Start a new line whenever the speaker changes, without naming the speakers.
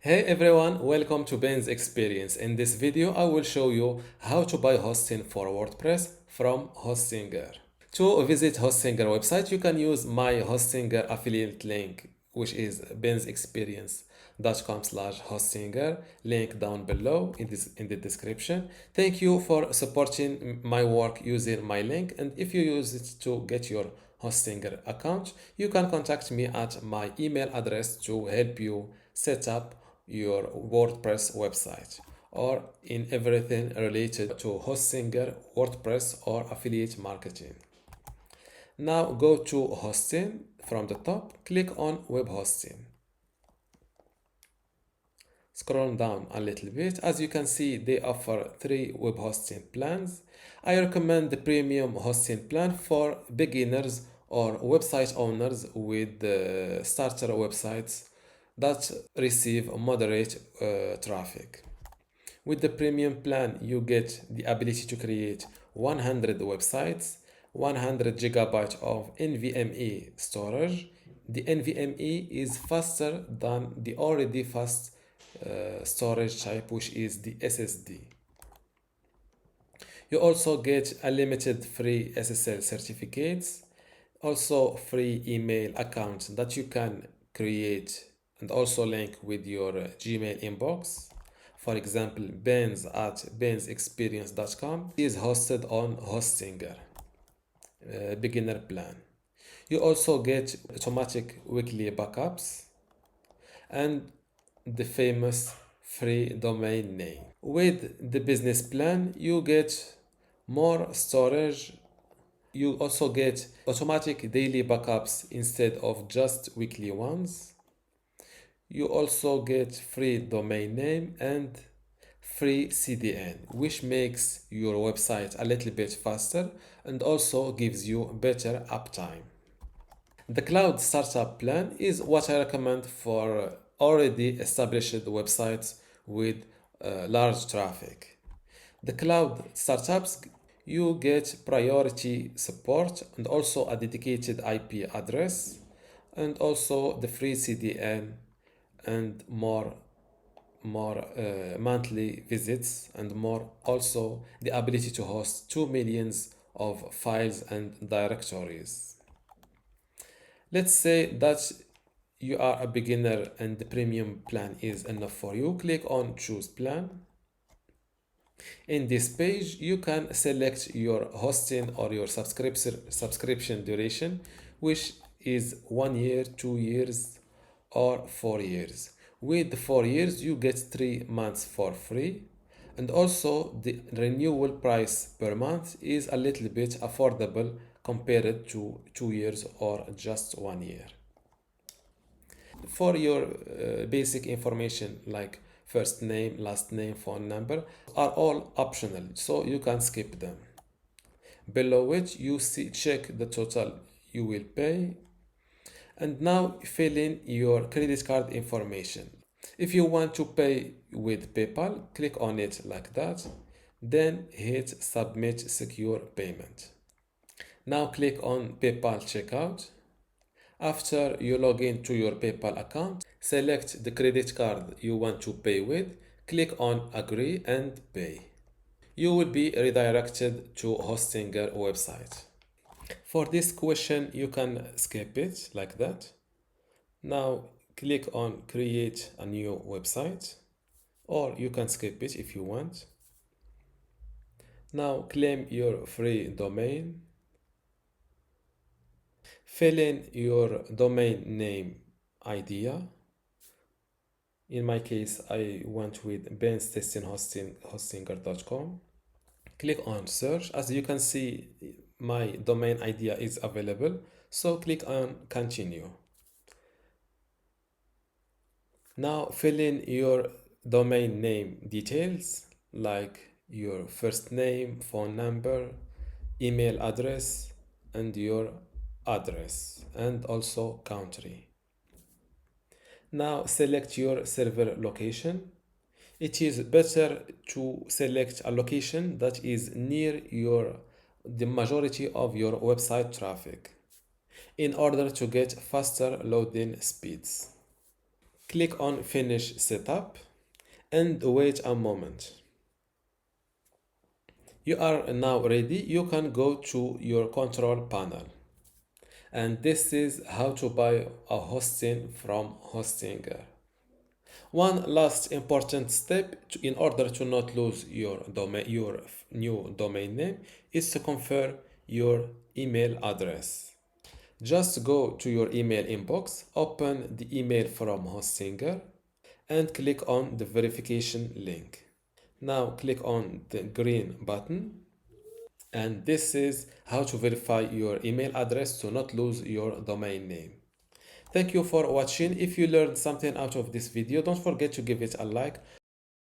Hey everyone, welcome to Ben's Experience. In this video, I will show you how to buy hosting for WordPress from Hostinger. To visit Hostinger website, you can use my Hostinger affiliate link, which is bensexperience.com/hostinger, link down below in the description. Thank you for supporting my work using my link, and if you use it to get your Hostinger account, you can contact me at my email address to help you set up your WordPress website or in everything related to Hostinger, WordPress, or affiliate marketing. Now go to hosting from the top, click on web hosting. Scroll down a little bit. As you can see, they offer three web hosting plans. I recommend the premium hosting plan for beginners or website owners with starter websites that receive moderate traffic. With the premium plan, you get the ability to create 100 websites, 100 gigabytes of NVMe storage. The NVMe is faster than the already fast storage type, which is the SSD. You also get unlimited free SSL certificates, also free email accounts that you can create and also link with your Gmail inbox. For example, Benz at bensexperience.com is hosted on Hostinger, beginner plan. You also get automatic weekly backups and the famous free domain name. With the business plan, you get more storage. You also get automatic daily backups instead of just weekly ones. You also get free domain name and free CDN, which makes your website a little bit faster and also gives you better uptime. The cloud startup plan is what I recommend for already established websites with large traffic. The cloud startups, you get priority support and also a dedicated IP address and also the free CDN and more monthly visits and more also the ability to host 2 millions of files and directories. Let's say that you are a beginner and the premium plan is enough for you. Click on choose plan. In this page, you can select your hosting or your subscription duration, which is 1 year, 2 years, or 4 years. With the 4 years, you get 3 months for free, and also the renewal price per month is a little bit affordable compared to 2 years or just 1 year. For your basic information like first name, last name, phone number are all optional, so you can skip them. Below which you see check the total you will pay, and now fill in your credit card information. If you want to pay with PayPal, click on it like that, then hit submit secure payment. Now click on PayPal checkout. After you log in to your PayPal account, select the credit card you want to pay with, click on agree and pay. You will be redirected to Hostinger website. For this question, you can skip it like that. Now click on create a new website, or you can skip it if you want. Now claim your free domain. Fill in your domain name idea. In my case, I went with benstestinghostinger.com. Click on search. As you can see, my domain idea is available. So click on continue. Now fill in your domain name details like your first name, phone number, email address, and your address, and also country. Now select your server location. It is better to select a location that is near the majority of your website traffic in order to get faster loading speeds. Click on Finish Setup and wait a moment. You are now ready. You can go to your control panel. And this is how to buy a hosting from Hostinger. One last important step in order to not lose your new domain name is to confirm your email address. Just go to your email inbox, open the email from Hostinger, and click on the verification link. Now click on the green button, and this is how to verify your email address to not lose your domain name. Thank you for watching. If you learned something out of this video, don't forget to give it a like.